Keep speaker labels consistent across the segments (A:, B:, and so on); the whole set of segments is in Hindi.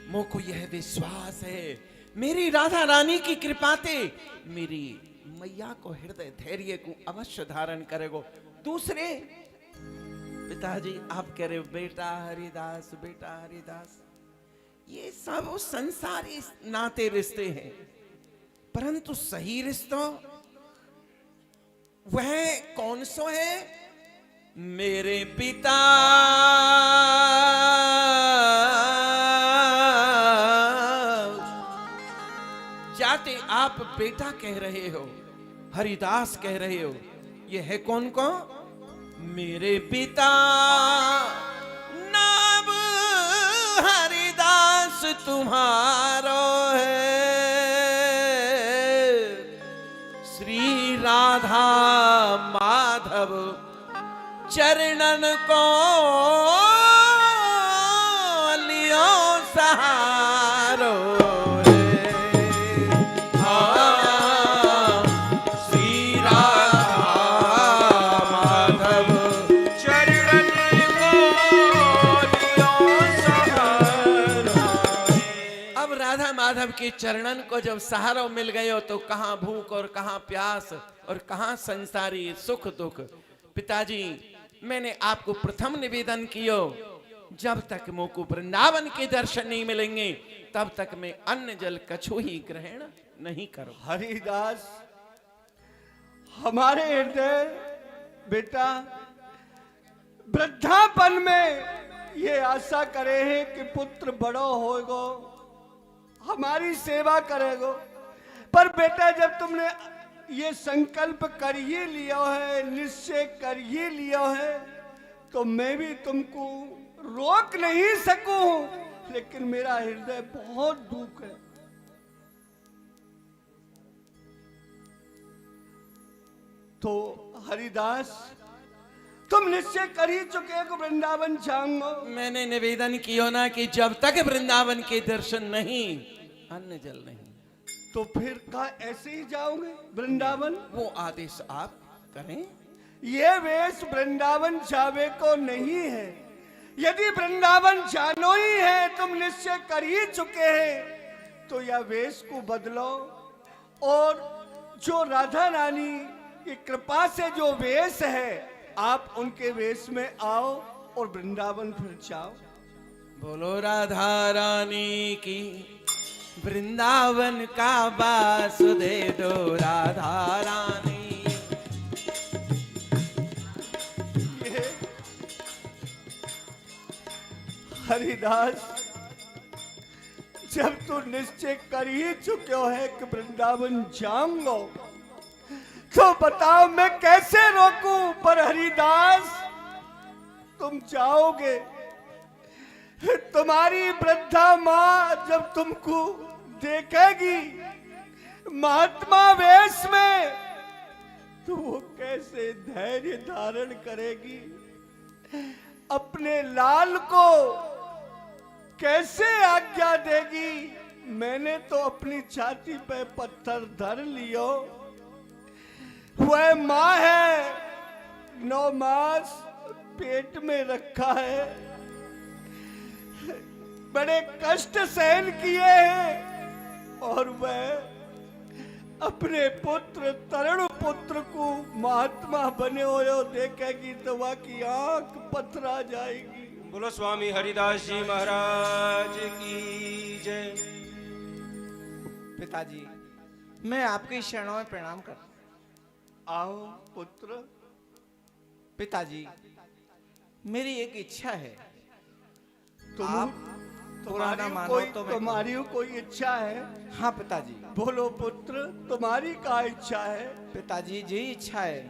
A: मोको यह विश्वास है मेरी राधा रानी की कृपा ते मेरी मैया को हृदय धैर्य को अवश्य धारण करेगो। दूसरे पिताजी आप कह रहे हो बेटा हरिदास, ये सब संसारी नाते रिश्ते हैं, परंतु सही रिश्ता वह कौन सो है? मेरे पिता जाते आप बेटा कह रहे हो, हरिदास कह रहे हो, ये है कौन को? मेरे पिता नाम हरिदास तुम्हारो है, श्री राधा माधव चरणन को लियो सहारो है। हाँ, श्री राधा माधव चरणन को लियो सहारो। अब राधा माधव के चरणन को जब सहारा मिल गए हो तो कहां भूख और कहां प्यास और कहां संसारी सुख दुख। पिताजी मैंने आपको प्रथम निवेदन किया, जब तक मोको वृंदावन के दर्शन नहीं मिलेंगे तब तक मैं अन्न जल कछु ही ग्रहण नहीं करूं।
B: हरिदास, हमारे हृदय बेटा वृद्धापन में ये आशा करे हैं कि पुत्र बड़ो होगो, हमारी सेवा करेगो, पर बेटा जब तुमने ये संकल्प कर ही लिया है, निश्चय कर ही लिया है, तो मैं भी तुमको रोक नहीं सकूं, लेकिन मेरा हृदय बहुत दुख है। तो हरिदास तुम निश्चय कर ही चुके हो वृंदावन जाऊंगा।
A: मैंने निवेदन किया ना कि जब तक वृंदावन के दर्शन नहीं अन्न जल नहीं,
B: तो फिर का ऐसे ही जाओगे वृंदावन?
A: वो आदेश आप करें।
B: ये वेश वृंदावन जावे को नहीं है, यदि वृंदावन जानो ही है, तुम निश्चय कर ही चुके हैं, तो यह वेश को बदलो और जो राधा रानी की कृपा से जो वेश है आप उनके वेश में आओ और वृंदावन फिर जाओ।
A: बोलो राधा रानी की, वृंदावन का वास दे दो राधा रानी।
B: हरिदास, जब तू निश्चय कर ही चुके हो है कि वृंदावन जाऊंगा, तो बताओ मैं कैसे रोकूं? पर हरिदास तुम जाओगे, तुम्हारी वृद्धा माँ जब तुमको देखेगी महात्मा वेश में, तो वो कैसे धैर्य धारण करेगी? अपने लाल को कैसे आज्ञा देगी? मैंने तो अपनी छाती पे पत्थर धर लियो, वह माँ है 9 मास पेट में रखा है, बड़े कष्ट सहन किए हैं, और वह अपने पुत्र तरुण पुत्र को महात्मा बने हुए देखेगी तो वह की आंख पथरा जाएगी।
C: बोलो स्वामी हरिदास जी महाराज की जय।
D: पिताजी मैं आपके शरणों में प्रणाम कर।
B: आओ पुत्र।
D: पिताजी मेरी एक इच्छा है,
B: तुम्हारी कोई इच्छा है?
D: हाँ पिताजी।
B: बोलो पुत्र, तुम्हारी क्या इच्छा है?
D: पिताजी जी इच्छा है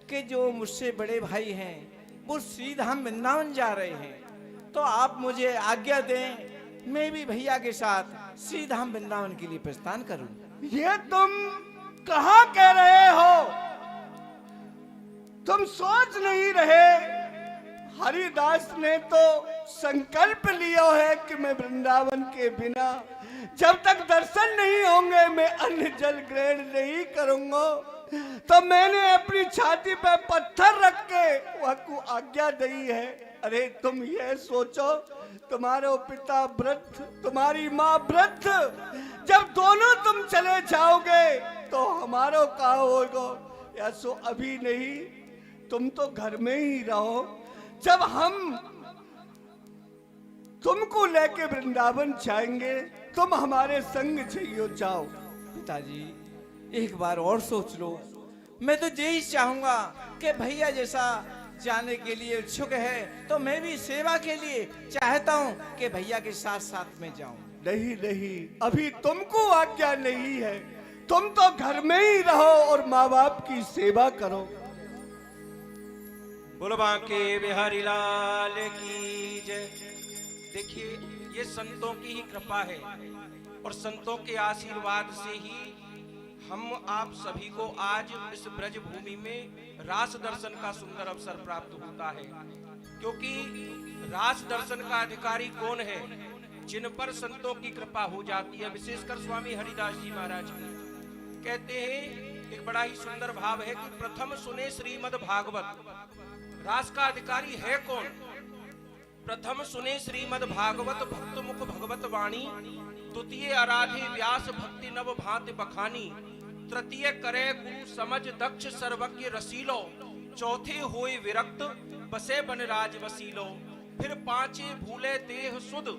D: कि जो मुझसे बड़े भाई हैं वो श्रीधाम वृंदावन जा रहे हैं, तो आप मुझे आज्ञा दें मैं भी भैया के साथ श्रीधाम वृंदावन के लिए प्रस्थान करूं।
B: ये तुम कहाँ कह रहे हो? तुम सोच नहीं रहे? हरिदास ने तो संकल्प लिया है कि मैं वृंदावन के बिना जब तक दर्शन नहीं होंगे मैं अन्न जल ग्रहण नहीं करूंगा। तो मैंने अपनी छाती पे पत्थर रख के वह को आज्ञा दी है अरे तुम ये सोचो, तुम्हारे पिता वृद्ध, तुम्हारी माँ वृद्ध, जब दोनों तुम चले जाओगे तो हमारो का होगा? या सो अभी नहीं, तुम तो घर में ही रहो। जब हम तुमको लेके वृंदावन जाएंगे, तुम हमारे संग चाहिए जाओ।
D: पिताजी एक बार और सोच लो। मैं तो यही चाहूंगा कि भैया जैसा जाने के लिए इच्छुक है तो मैं भी सेवा के लिए चाहता हूँ कि भैया के साथ साथ में जाऊं।
B: नहीं नहीं, अभी तुमको आज्ञा नहीं है। तुम तो घर में ही रहो और माँ बाप की सेवा करो।
C: बोलो बांके बिहारी लाल की जय। देखिए, ये संतों की ही कृपा है और संतों के आशीर्वाद से ही हम आप सभी को आज इस ब्रज भूमि में रास दर्शन का सुंदर अवसर प्राप्त होता है। क्योंकि रास दर्शन का अधिकारी कौन है? जिन पर संतों की कृपा हो जाती है। विशेषकर स्वामी हरिदास जी महाराज कहते हैं, एक बड़ा ही सुंदर भाव है कि प्रथम सुने श्रीमद् भागवत। रास का अधिकारी है कौन? प्रथम सुने श्रीमद् भागवत भक्त मुख भगवत वाणी, द्वितीय आराधे व्यास भक्ति नव भांति बखानी, तृतीय करे गुरु समझ दक्ष सर्वज्ञ रसीलो, चौथे होए विरक्त बसे बन राज वसीलो, फिर पांचे भूले देह सुध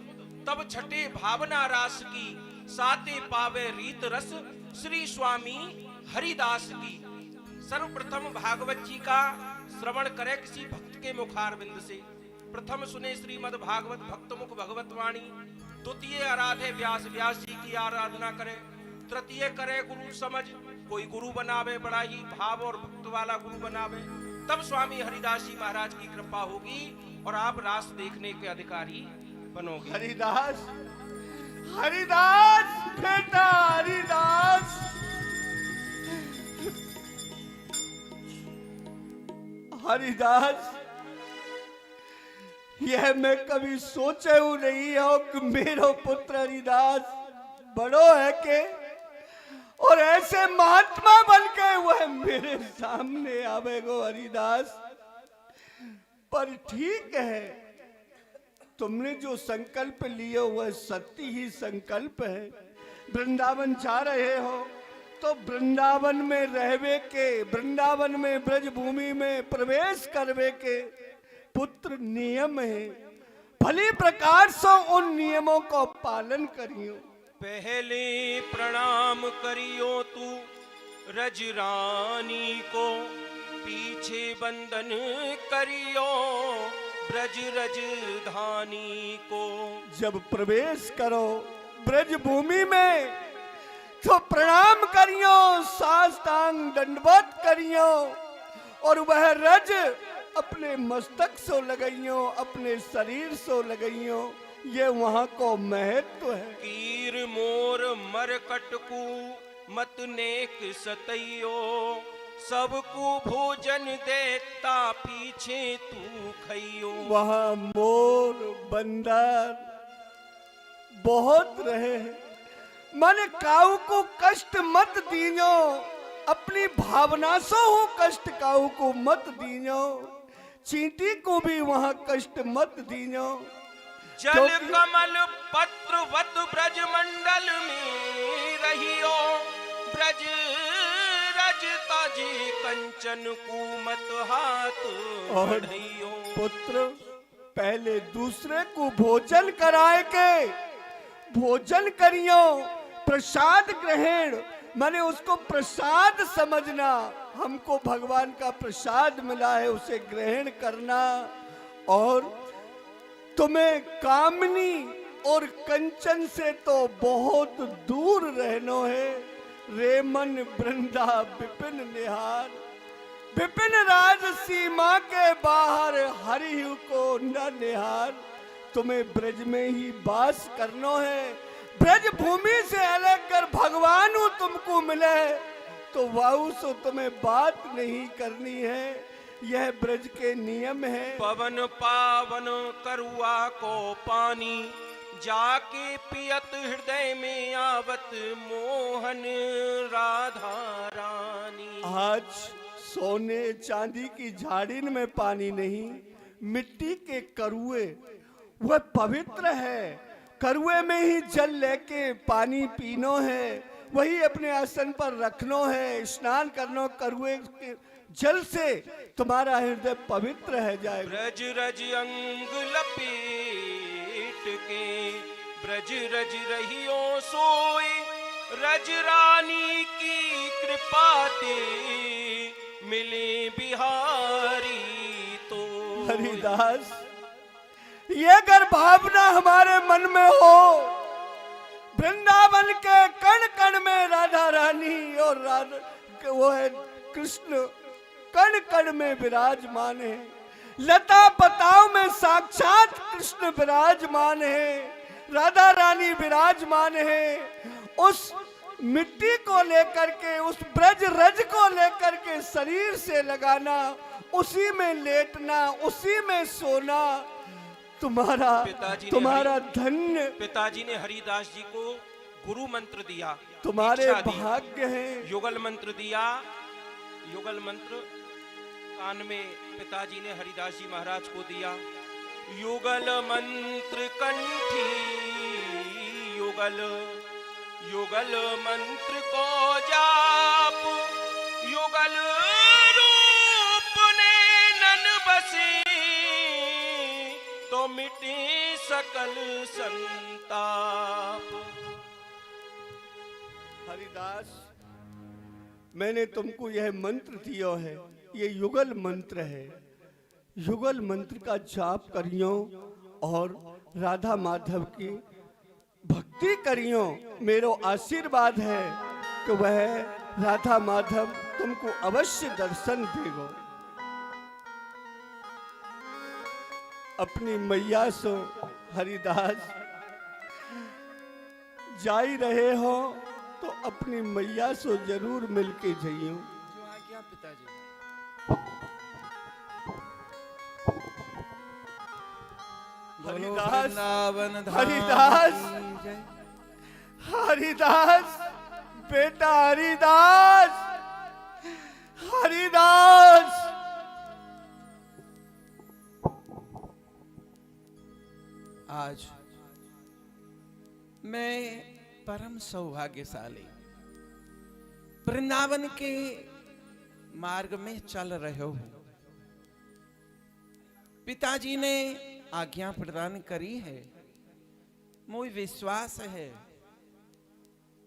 C: तब छठे भावना रास की, साते पावे रीत रस श्री स्वामी हरिदास की। सर्वप्रथम भागवत जी का श्रवण करे किसी भक्त के मुखारविंद से। प्रथम सुने श्रीमद् भागवत भक्त मुख भगवत वाणी, द्वितीय आराधे व्यास जी की आराधना करे, तृतीय करे गुरु समझ, कोई गुरु बनावे, बड़ा ही भाव और भक्त वाला गुरु बनावे, तब स्वामी हरिदास जी महाराज की कृपा होगी और आप रास देखने के अधिकारी बनोगे।
B: हरिदास, हरिदास बेटा हरिदास, हरिदास, यह मैं कभी सोचे हूं नहीं हो कि मेरा पुत्र हरिदास बड़ो है के और ऐसे महात्मा बन के वह मेरे सामने आवेगो हरिदास। पर ठीक है, तुमने जो संकल्प लिए वह सत्य ही संकल्प है। वृंदावन जा रहे हो तो वृंदावन में रहवे के, वृंदावन में ब्रज भूमि में प्रवेश करवे के पुत्र नियम है। भली प्रकार से उन नियमों को पालन करियो।
C: पहले प्रणाम करियो तू रजरानी को, पीछे बंदन करियो ब्रज रजधानी को।
B: जब प्रवेश करो ब्रज भूमि में तो प्रणाम करियो, साष्टांग दंडवत करियो और वह रज अपने मस्तक सो लगाइयो, अपने शरीर सो लगाइयो। ये वहाँ को महत्व है।
C: कीर मोर मरकट को मत नेक सतैयो, सबको भोजन देता पीछे तू खइयो।
B: वहाँ मोर बंदर बहुत रहे हैं, माने काऊ को कष्ट मत दीनो, अपनी भावना से हो कष्ट काऊ को मत दीनो, चींटी को भी वहाँ कष्ट मत दीनो।
C: जल कमल पत्रवत ब्रज मंडल में रहियो, ब्रज रज ताजे कंचन कुमत हाथ बढ़इयो।
B: पुत्र पहले दूसरे को भोजन कराए के भोजन करियो, प्रसाद ग्रहण माने उसको प्रसाद समझना। हमको भगवान का प्रसाद मिला है उसे ग्रहण करना। और तुम्हें कामनी और कंचन से तो बहुत दूर रहना है। रेमन वृंदा विपिन निहार, विपिन राज सीमा के बाहर हरि को न निहार। तुम्हें ब्रज में ही वास करना है। ब्रज भूमि से अलग कर भगवान तुमको मिले तो वाहु से तुम्हें बात नहीं करनी है। यह ब्रज के नियम है।
C: पवन पावन करुआ को पानी, जाके पियत हृदय में आवत मोहन राधा रानी।
B: आज सोने चांदी की झाड़िन में पानी नहीं, मिट्टी के करुए, वह पवित्र है। करुए में ही जल लेके पानी पीनो है, वही अपने आसन पर रखनो है, स्नान करनो करुए के जल से तुम्हारा हृदय पवित्र है जाए।
C: ब्रज रज अंग लपेट के ब्रज रज रहियो सोए, रज रानी की कृपा ते मिले बिहारी तो।
B: हरिदास, ये अगर भावना हमारे मन में हो, वृंदावन के कण कण में राधा रानी और राधा वो है कृष्ण कण कण में विराजमान है, लता पताओं में साक्षात कृष्ण विराजमान है, राधा रानी विराजमान है। उस मिट्टी को लेकर के, उस ब्रज रज को लेकर के शरीर से लगाना, उसी में लेटना, उसी में सोना तुम्हारा धन्य।
C: पिताजी ने हरिदास जी को गुरु मंत्र दिया,
B: तुम्हारे
C: दीक्षा दी,
B: भाग्य हैं।
C: युगल मंत्र दिया। युगल मंत्र कान में पिताजी ने हरिदास जी महाराज को दिया। युगल मंत्र कंठी, युगल मंत्र को जाप, युगल रूप ने नन बसे, तो मिटे सकल संताप।
B: हरिदास, मैंने तुमको यह मंत्र दिया है, ये युगल मंत्र है। युगल मंत्र का जाप करियो और राधा माधव की भक्ति करियो। मेरो आशीर्वाद है कि वह राधा माधव तुमको अवश्य दर्शन देगो। अपनी मैया सो हरिदास जा ही रहे हो तो अपनी मैया सो जरूर मिलके जाइयो।
D: जो आज्ञा पिताजी।
B: हरिदास,
D: वृंदावन
B: हरिदास,
D: धाम की जय।
B: हरिदास, बेटा हरिदास, हरिदास।
D: आज मैं परम सौभाग्यशाली वृंदावन के मार्ग में चल रहे हूं। पिताजी ने आज्ञा प्रदान करी है, मुझे विश्वास है,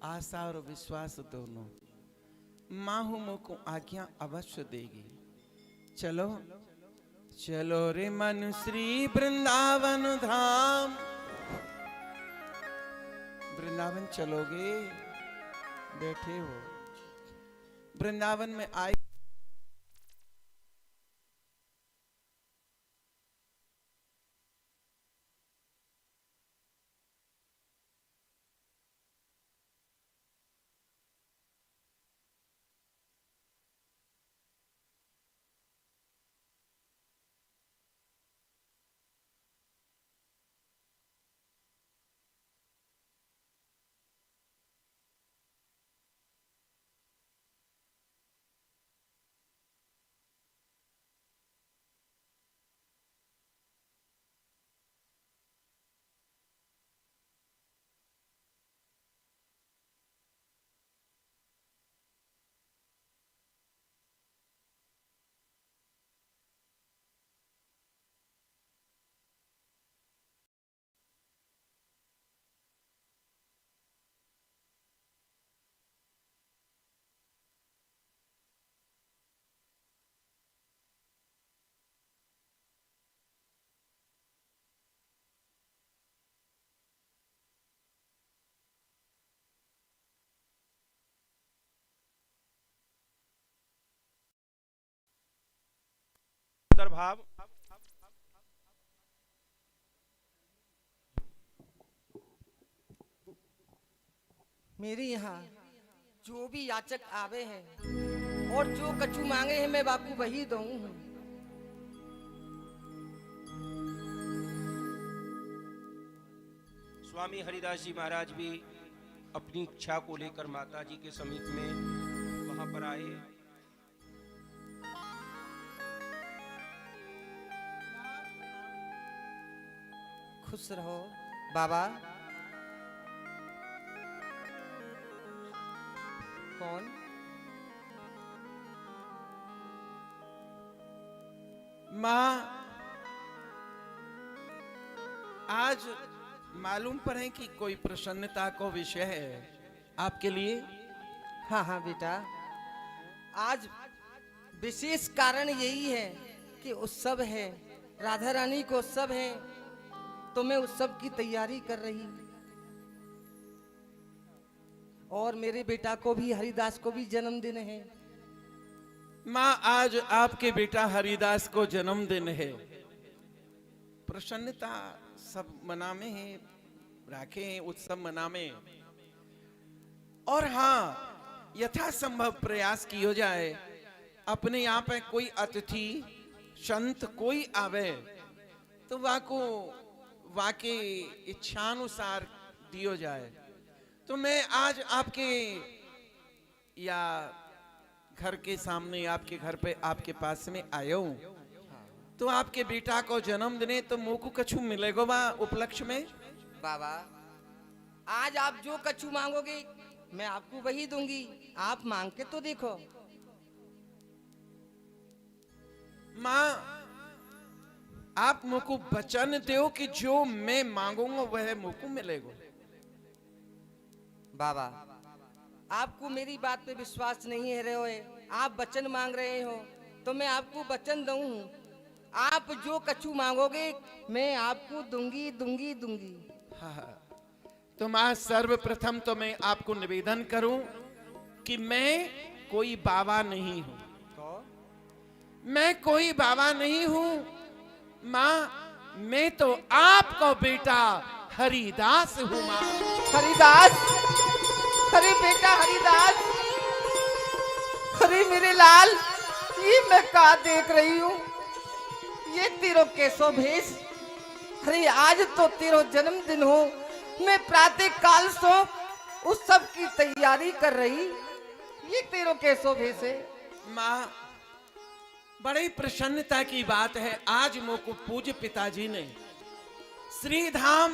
D: आशा और विश्वास दोनों, माँ हूं मुझको आज्ञा अवश्य देगी। चलो चलो रे मन श्री वृंदावन धाम। वृंदावन चलोगे? बैठे हो? वृंदावन में आए
C: सुंदर भाव।
E: मेरे यहाँ जो भी याचक आवे हैं और जो कछु मांगे हैं मैं बापू वही दूं हूँ।
C: स्वामी हरिदास जी महाराज भी अपनी इच्छा को लेकर माता जी के समीप में वहां पर आए।
E: खुश रहो बाबा। कौन?
A: माँ, आज मालूम पड़े कि कोई प्रसन्नता को विषय है आपके लिए।
E: हाँ हाँ बेटा, आज विशेष कारण यही है कि उत्सव है, राधा रानी को उत्सव है, तो मैं उत्सव की तैयारी कर रही। और मेरे बेटा को भी, हरिदास को भी जन्मदिन है।
A: माँ, आज आपके बेटा हरिदास को जन्मदिन है। प्रसन्नता सब मनामे हैं, राखें उत्सव मनामे। और हाँ, यथासंभव प्रयास किया जाए, अपने यहाँ पे कोई अतिथि संत कोई आवे तो वाके इच्छानुसार दियो जाए। तो मैं आज आपके या घर के सामने, आपके घर पे, आपके पास में आया हूँ। तो आपके बेटा को जन्म देने तो मुँह को कछु मिलेगा बा उपलक्ष्य में।
E: बाबा, आज आप जो कछु मांगोगे मैं आपको वही दूंगी। आप मांग के तो देखो।
A: माँ, आप मुझको वचन दो कि जो मैं मांगूंगा वह मुझको मिलेगा।
E: बाबा, आपको मेरी बात पे विश्वास नहीं है रहे हो, आप वचन मांग रहे हो तो मैं आपको वचन दूं। आप जो कछु मांगोगे मैं आपको दूंगी दूंगी दूंगी।
A: हाँ, तो माँ, सर्वप्रथम तो मैं आपको निवेदन करूं कि मैं कोई बाबा नहीं हूं। मैं कोई बाबा नहीं हूं माँ, मैं तो आपका बेटा हरिदास हूं माँ।
E: हरिदास? अरे बेटा हरिदास, अरे मेरे लाल, ये मैं क्या देख रही हूँ? ये तेरो कैसो भेष? अरे आज तो तेरो जन्मदिन हो, मैं प्रातः काल सो उत्सव की तैयारी कर रही, ये तेरो कैसो भेष है?
A: माँ, बड़ी प्रसन्नता की बात है, आज मुझको पूज्य पिताजी ने श्रीधाम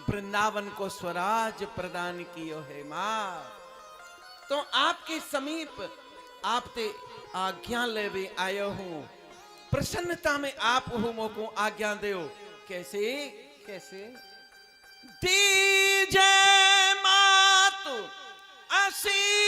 A: वृंदावन को स्वराज प्रदान कियो है माँ। तो आपके समीप आपते आज्ञा लेवे आयो हूँ। प्रसन्नता में आप मुझको आज्ञा दो। कैसे?
E: कैसे?
A: दीजे मातु आशीष